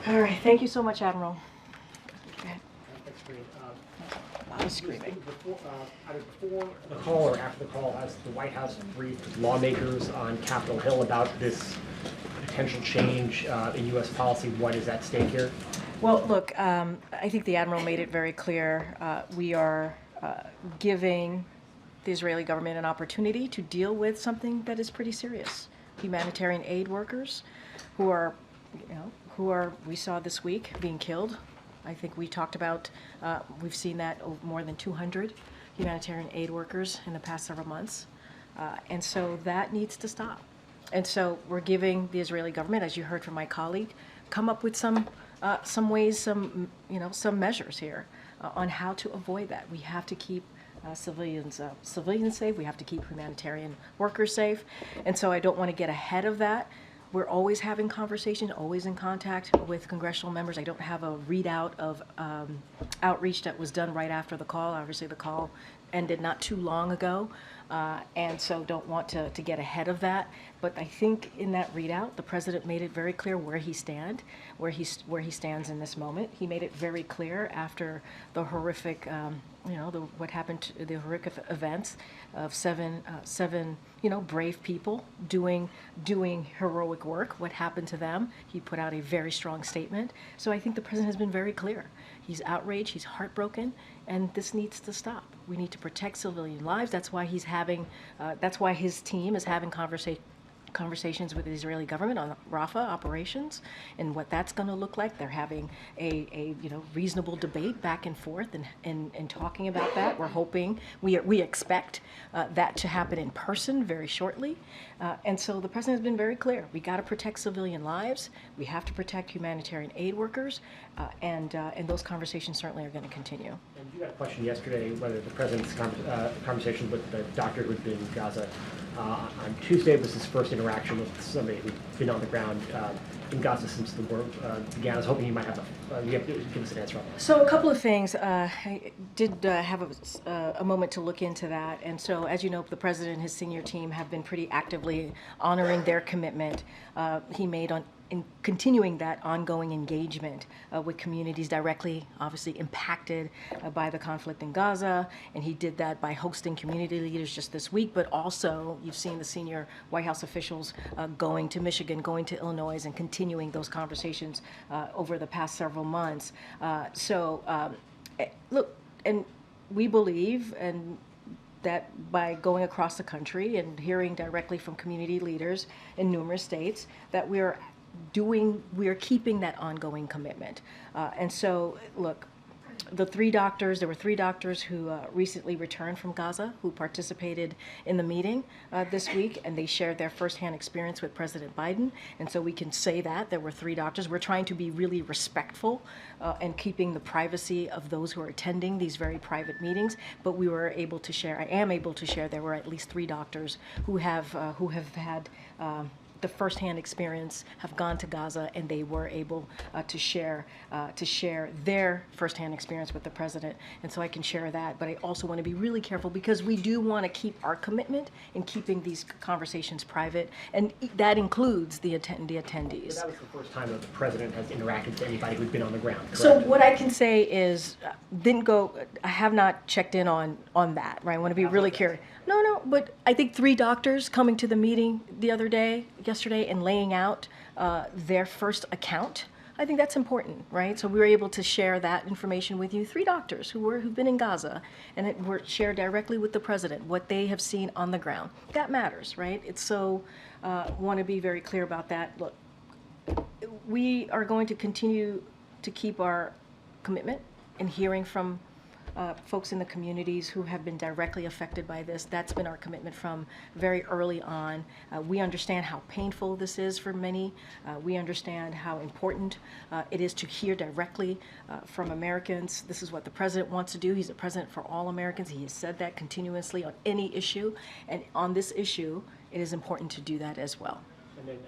All right, thank you so much, Admiral. Go ahead. Thanks, Karine. A lot of screaming. Either before the call or after the call, has the White House briefed lawmakers on Capitol Hill about this potential change in U.S. policy? What is at stake here? Well, look, I think the Admiral made it very clear. We are giving the Israeli government an opportunity to deal with something that is pretty serious. Humanitarian aid workers who are, we saw this week being killed. I think we talked about, we've seen that more than 200 humanitarian aid workers in the past several months. And so that needs to stop. And so we're giving the Israeli government, as you heard from my colleague, come up with some ways, some measures here on how to avoid that. We have to keep civilians safe. We have to keep humanitarian workers safe. And so I don't want to get ahead of that. We're always having conversation, always in contact with congressional members. I don't have a readout of outreach that was done right after the call. Obviously, the call ended not too long ago, and so don't want to get ahead of that. But I think in that readout, the president made it very clear where he stands in this moment. He made it very clear after the horrific, what happened, the horrific events of seven, brave people doing heroic work. What happened to them? He put out a very strong statement. So I think the president has been very clear. He's outraged. He's heartbroken, and this needs to stop. We need to protect civilian lives. That's why he's having. That's why his team is having conversations with the Israeli government on Rafah operations and what that's going to look like. They're having a reasonable debate back and forth and talking about that. We're hoping, we expect that to happen in person very shortly. And so the president has been very clear. We got to protect civilian lives. We have to protect humanitarian aid workers. And those conversations certainly are going to continue. And you got a question yesterday whether the president's conversation with the doctor who'd been in Gaza on Tuesday was his first interaction with somebody who'd been on the ground in Gaza since the war began. I was hoping you might have give us an answer on that. So a couple of things. I did have a moment to look into that. And so, as you know, the president and his senior team have been pretty actively honoring their commitment he made in continuing that ongoing engagement with communities directly, obviously impacted by the conflict in Gaza. And he did that by hosting community leaders just this week, but also you've seen the senior White House officials going to Michigan, going to Illinois, and continuing those conversations over the past several months. Look, and we believe that by going across the country and hearing directly from community leaders in numerous states, that we are keeping that ongoing commitment. And so, look, there were three doctors who recently returned from Gaza who participated in the meeting this week, and they shared their firsthand experience with President Biden. And so we can say that there were three doctors. We're trying to be really respectful and keeping the privacy of those who are attending these very private meetings. But I am able to share there were at least three doctors who have had the firsthand experience, have gone to Gaza, and they were able to share their firsthand experience with the president. And so I can share that, but I also want to be really careful because we do want to keep our commitment in keeping these conversations private, and that includes the attendees. So that was the first time that the president has interacted with anybody who'd been on the ground, correct? So what I can say is, I have not checked in on that, right? I want to be really curious. No, but I think three doctors coming to the meeting yesterday, and laying out their first account. I think that's important, right? So we were able to share that information with you. Three doctors who've been in Gaza and were shared directly with the president what they have seen on the ground. That matters, right? It's so want to be very clear about that. Look, we are going to continue to keep our commitment in hearing from folks in the communities who have been directly affected by this. That's been our commitment from very early on. We understand how painful this is for many. We understand how important it is to hear directly from Americans. This is what the president wants to do. He's a president for all Americans. He has said that continuously on any issue. And on this issue, it is important to do that as well. And then,